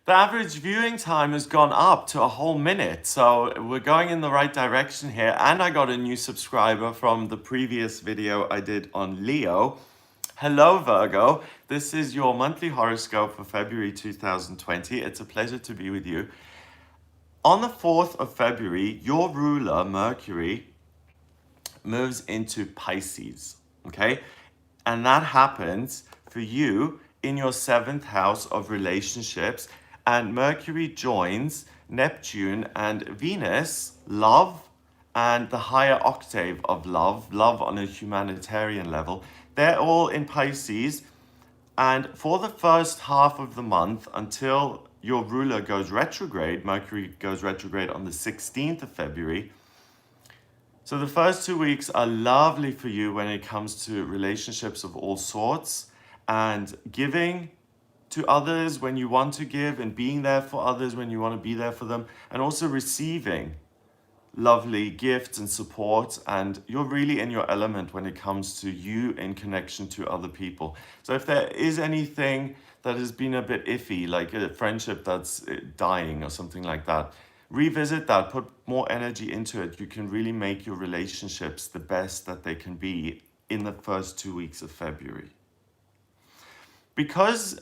The average viewing time has gone up to a whole minute, so we're going in the right direction here. And I got a new subscriber from the previous video I did on Leo. Hello, Virgo. This is your monthly horoscope for February 2020. It's a pleasure to be with you. On the 4th of February, your ruler, Mercury, moves into Pisces, okay? And that happens for you in your 7th house of relationships. And Mercury joins Neptune and Venus, love, and the higher octave of love, love on a humanitarian level. They're all in Pisces. And for the first half of the month, until your ruler goes retrograde, Mercury goes retrograde on the 16th of February. So the first 2 weeks are lovely for you when it comes to relationships of all sorts and giving to others when you want to give and being there for others when you want to be there for them, and also receiving lovely gifts and support. And you're really in your element when it comes to you in connection to other people. So if there is anything that has been a bit iffy, like a friendship that's dying or something like that, revisit that, put more energy into it. You can really make your relationships the best that they can be in the first 2 weeks of February. Because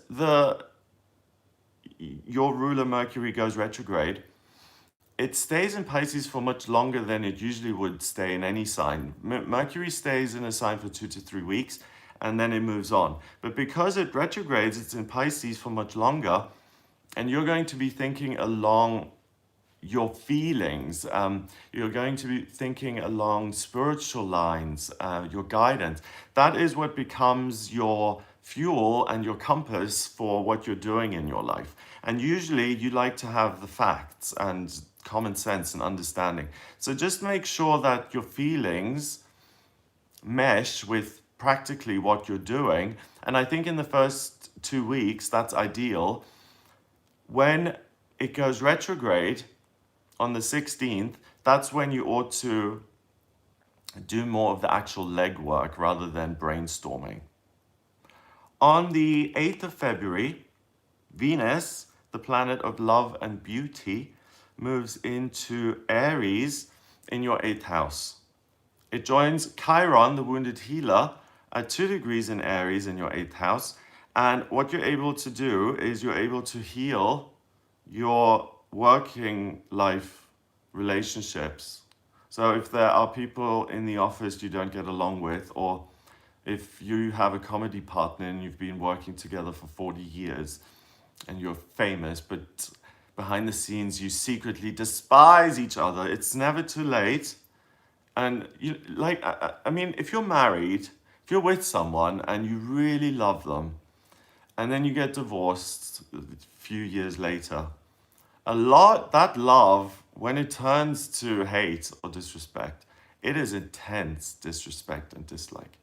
your ruler Mercury goes retrograde, it stays in Pisces for much longer than it usually would stay in any sign. Mercury stays in a sign for 2 to 3 weeks and then it moves on. But because it retrogrades, it's in Pisces for much longer, and you're going to be thinking along your feelings. You're going to be thinking along spiritual lines, your guidance. That is what becomes your fuel and your compass for what you're doing in your life. And usually you like to have the facts and common sense and understanding. So just make sure that your feelings mesh with practically what you're doing. And I think in the first 2 weeks, that's ideal. When it goes retrograde on the 16th, that's when you ought to do more of the actual legwork rather than brainstorming. On the 8th of February, Venus, the planet of love and beauty, moves into Aries in your 8th house. It joins Chiron, the wounded healer, at 2 degrees in Aries in your 8th house. And what you're able to do is you're able to heal your working life relationships. So if there are people in the office you don't get along with, or if you have a comedy partner and you've been working together for 40 years and you're famous, but behind the scenes you secretly despise each other, it's never too late. And I mean, if you're married, if you're with someone and you really love them, and then you get divorced a few years later, that love, when it turns to hate or disrespect, it is intense disrespect and dislike.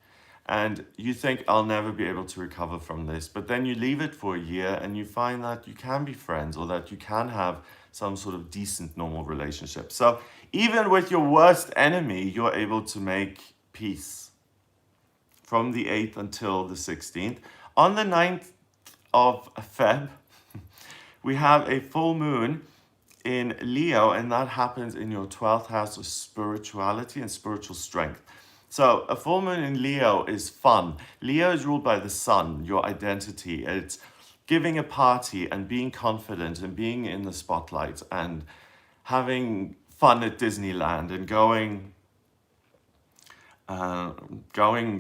And you think, I'll never be able to recover from this. But then you leave it for a year and you find that you can be friends, or that you can have some sort of decent, normal relationship. So even with your worst enemy, you're able to make peace from the 8th until the 16th. On the 9th of Feb, we have a full moon in Leo, and that happens in your 12th house of spirituality and spiritual strength. So a full moon in Leo is fun. Leo is ruled by the sun, your identity. It's giving a party and being confident and being in the spotlight and having fun at Disneyland and going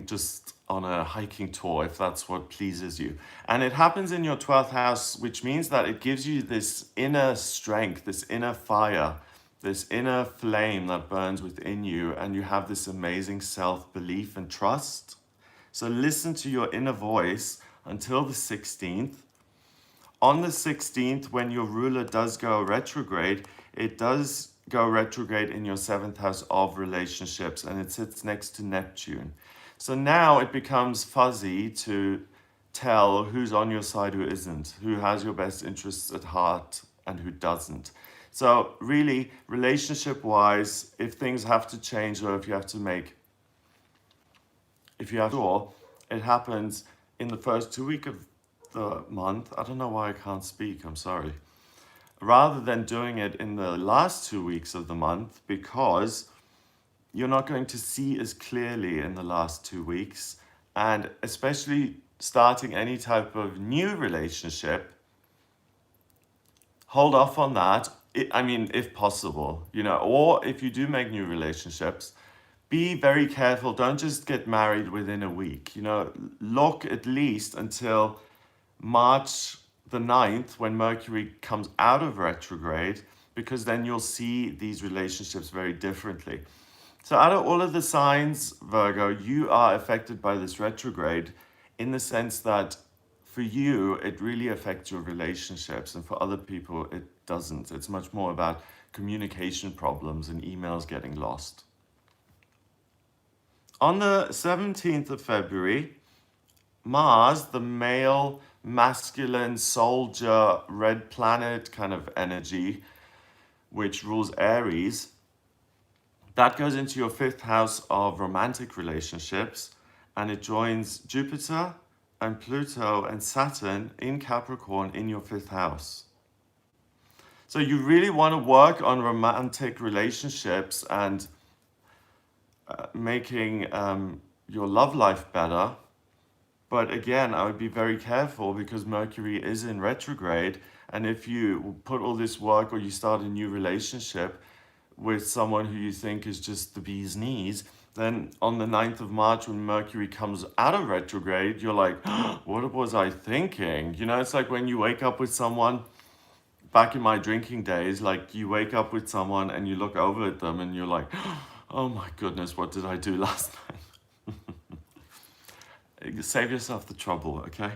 just on a hiking tour, if that's what pleases you. And it happens in your 12th house, which means that it gives you this inner strength, this inner fire, this inner flame that burns within you, and you have this amazing self-belief and trust. So listen to your inner voice until the 16th. On the 16th, when your ruler does go retrograde, it does go retrograde in your 7th house of relationships, and it sits next to Neptune. So now it becomes fuzzy to tell who's on your side, who isn't, who has your best interests at heart and who doesn't. So really, relationship-wise, if things have to change, or if you have to it happens in the first 2 weeks of the month, I don't know why I can't speak, I'm sorry. Rather than doing it in the last 2 weeks of the month, because you're not going to see as clearly in the last 2 weeks. And especially starting any type of new relationship, hold off on that. I mean, if possible, or if you do make new relationships, be very careful. Don't just get married within a week. Look at least until March the 9th, when Mercury comes out of retrograde, because then you'll see these relationships very differently. So out of all of the signs, Virgo, you are affected by this retrograde in the sense that for you, it really affects your relationships, and for other people, it doesn't. It's much more about communication problems and emails getting lost. On the 17th of February, Mars, the male, masculine, soldier, red planet kind of energy, which rules Aries, that goes into your 5th house of romantic relationships, and it joins Jupiter and Pluto and Saturn in Capricorn in your 5th house. So you really want to work on romantic relationships and making your love life better. But again, I would be very careful because Mercury is in retrograde. And if you put all this work or you start a new relationship with someone who you think is just the bee's knees, then on the 9th of March, when Mercury comes out of retrograde, you're like, what was I thinking? It's like when you wake up with someone, back in my drinking days, like you wake up with someone and you look over at them and you're like, oh my goodness, what did I do last night? Save yourself the trouble, okay?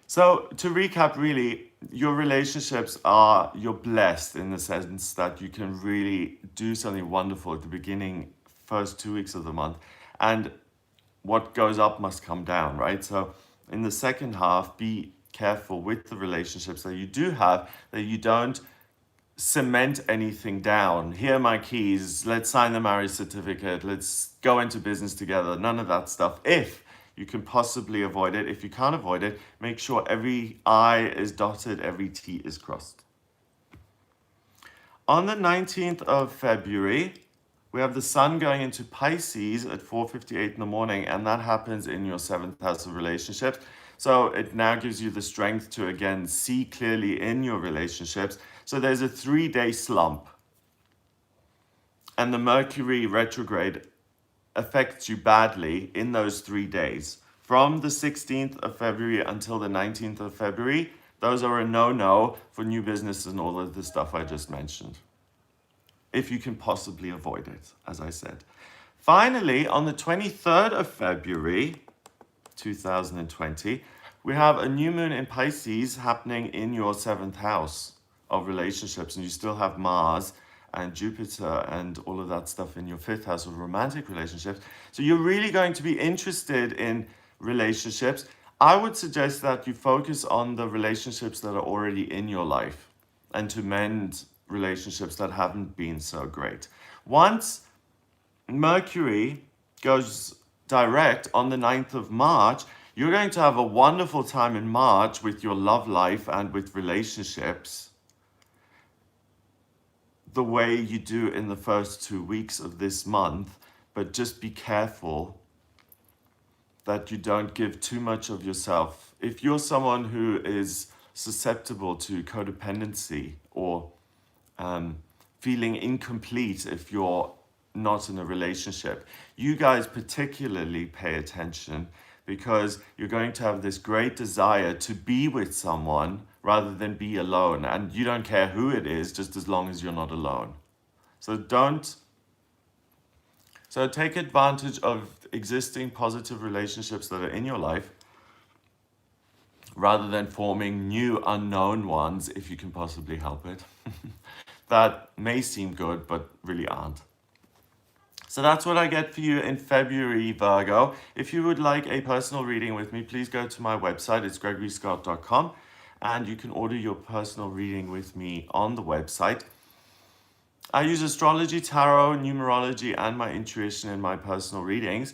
So to recap, really, your relationships you're blessed in the sense that you can really do something wonderful at the beginning, first 2 weeks of the month. And what goes up must come down, right? So in the second half, be careful with the relationships that you do have, that you don't cement anything down. Here are my keys. Let's sign the marriage certificate. Let's go into business together. None of that stuff. If you can possibly avoid it. If you can't avoid it, make sure every I is dotted, every T is crossed. On the 19th of February, we have the sun going into Pisces at 4:58 in the morning, and that happens in your 7th house of relationships. So it now gives you the strength to, again, see clearly in your relationships. So there's a 3-day slump. And the Mercury retrograde affects you badly in those 3 days. From the 16th of February until the 19th of February, those are a no-no for new business and all of the stuff I just mentioned. If you can possibly avoid it, as I said. Finally, on the 23rd of February, 2020, we have a new moon in Pisces happening in your 7th house of relationships, and you still have Mars and Jupiter and all of that stuff in your 5th house of romantic relationships. So you're really going to be interested in relationships. I would suggest that you focus on the relationships that are already in your life and to mend relationships that haven't been so great. Once Mercury goes direct on the 9th of March, you're going to have a wonderful time in March with your love life and with relationships the way you do in the first 2 weeks of this month, but just be careful that you don't give too much of yourself. If you're someone who is susceptible to codependency or feeling incomplete if you're not in a relationship, you guys particularly pay attention, because you're going to have this great desire to be with someone rather than be alone. And you don't care who it is, just as long as you're not alone. So take advantage of existing positive relationships that are in your life rather than forming new unknown ones, if you can possibly help it, that may seem good, but really aren't. So that's what I get for you in February, Virgo. If you would like a personal reading with me, please go to my website. It's gregoryscott.com, and you can order your personal reading with me on the website. I use astrology, tarot, numerology, and my intuition in my personal readings.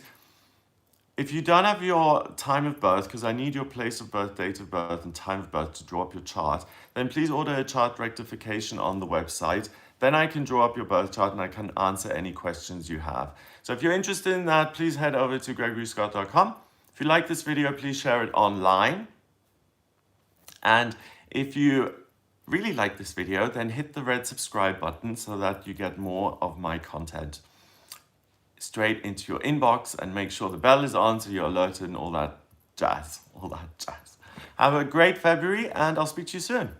If you don't have your time of birth, because I need your place of birth, date of birth, and time of birth to draw up your chart, then please order a chart rectification on the website. Then I can draw up your birth chart and I can answer any questions you have. So if you're interested in that, please head over to gregoryscott.com. If you like this video, please share it online. And if you really like this video, then hit the red subscribe button so that you get more of my content straight into your inbox, and make sure the bell is on so you're alerted and all that jazz. Have a great February, and I'll speak to you soon.